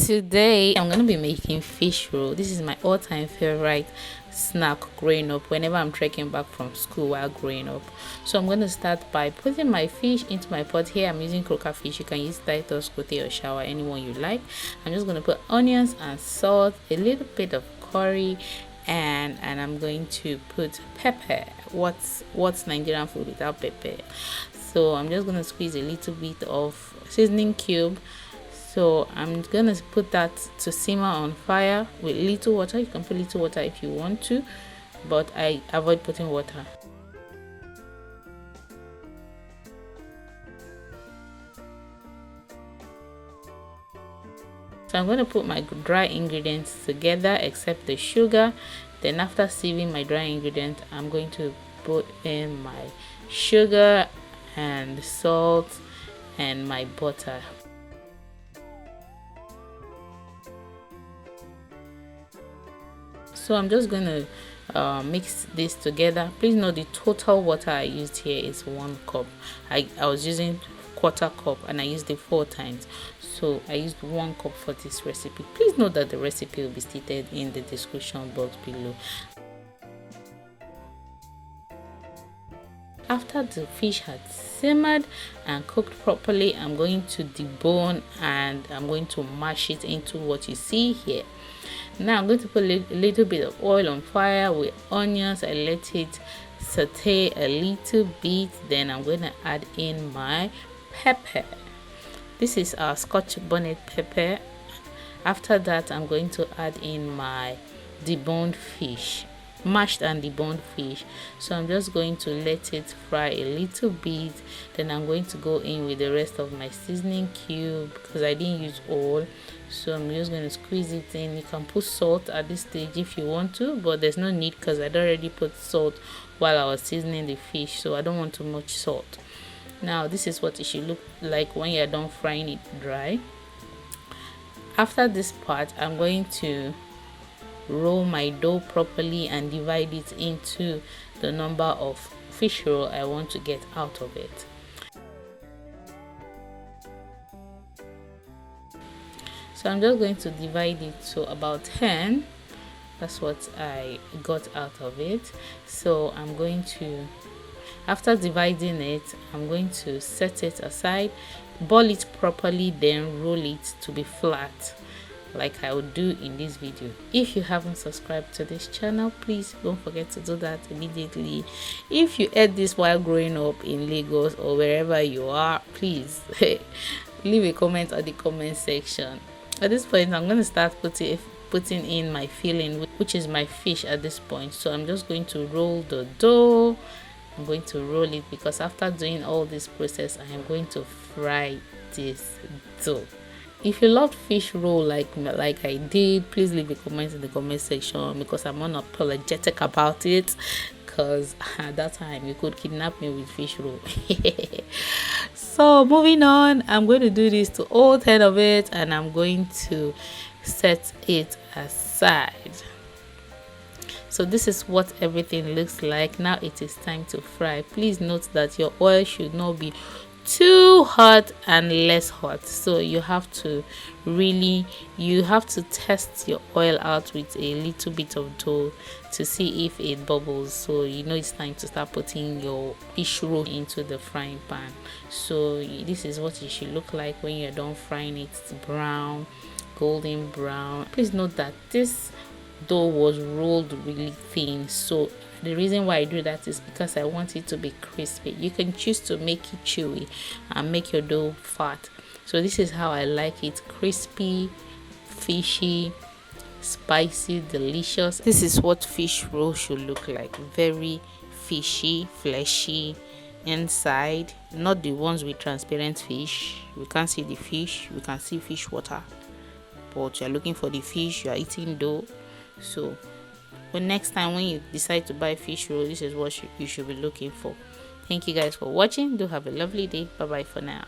Today I'm gonna be making fish roll. This is my all-time favorite snack growing up whenever I'm trekking back from school while growing up. So I'm going to start by putting my fish into my pot. Here I'm using croaker fish. You can use Titus, Kote, or Shower, anyone you like. I'm just going to put onions and salt, a little bit of curry, and I'm going to put pepper. What's Nigerian food without pepper? So I'm just going to squeeze a little bit of seasoning cube. So I'm gonna put that to simmer on fire with little water. You can put little water if you want to, but I avoid putting water. So I'm going to put my dry ingredients together except the sugar. Then after sieving my dry ingredients, I'm going to put in my sugar and salt and my butter. So I'm just going to mix this together. Please note the total water I used here is 1 cup. I was using quarter cup and I used it 4 times. So I used 1 cup for this recipe. Please note that the recipe will be stated in the description box below. After the fish had simmered and cooked properly, I'm going to debone and I'm going to mash it into what you see here. Now I'm going to put a little bit of oil on fire with onions. I let it saute a little bit. Then I'm going to add in my pepper. This is our Scotch bonnet pepper. After that, I'm going to add in my deboned fish, mashed and deboned fish. So I'm just going to let it fry a little bit. Then I'm going to go in with the rest of my seasoning cube because I didn't use all. So I'm just going to squeeze it in. You can put salt at this stage if you want to, but there's no need because I'd already put salt while I was seasoning the fish, so I don't want too much salt. Now this is what it should look like when you're done frying it dry. After this part, I'm going to roll my dough properly and divide it into the number of fish roll I want to get out of it. So I'm just going to divide it to about 10. That's what I got out of it. So I'm going to, after dividing it, I'm going to set it aside, ball it properly, then roll it to be flat like I would do in this video. If you haven't subscribed to this channel, please don't forget to do that immediately. If you ate this while growing up in Lagos or wherever you are, please leave a comment on the comment section. At this point, I'm going to start putting in my filling, which is my fish at this point. So I'm just going to roll the dough. I'm going to roll it because after doing all this process, I am going to fry this dough. If you love fish roll like I did, please leave a comment in the comment section because I'm unapologetic about it. Because at that time you could kidnap me with fish roll. So moving on, I'm going to do this to all 10 of it and I'm going to set it aside. So this is what everything looks like. Now it is time to fry. Please note that your oil should not be too hot and less hot. So you have to test your oil out with a little bit of dough to see if it bubbles. So you know it's time to start putting your fish roll into the frying pan. So this is what it should look like when you're done frying it. It's brown, golden brown. Please note that this dough was rolled really thin, so the reason why I do that is because I want it to be crispy. You can choose to make it chewy and make your dough fat. So this is how I like it: crispy, fishy, spicy, delicious. This is what fish roll should look like. Very fishy, fleshy inside, not the ones with transparent fish. We can't see the fish, we can see fish water, but you're looking for the fish, you're eating dough. So but next time when you decide to buy fish roll, this is what you should be looking for. Thank you guys for watching. Do have a lovely day. Bye bye for now.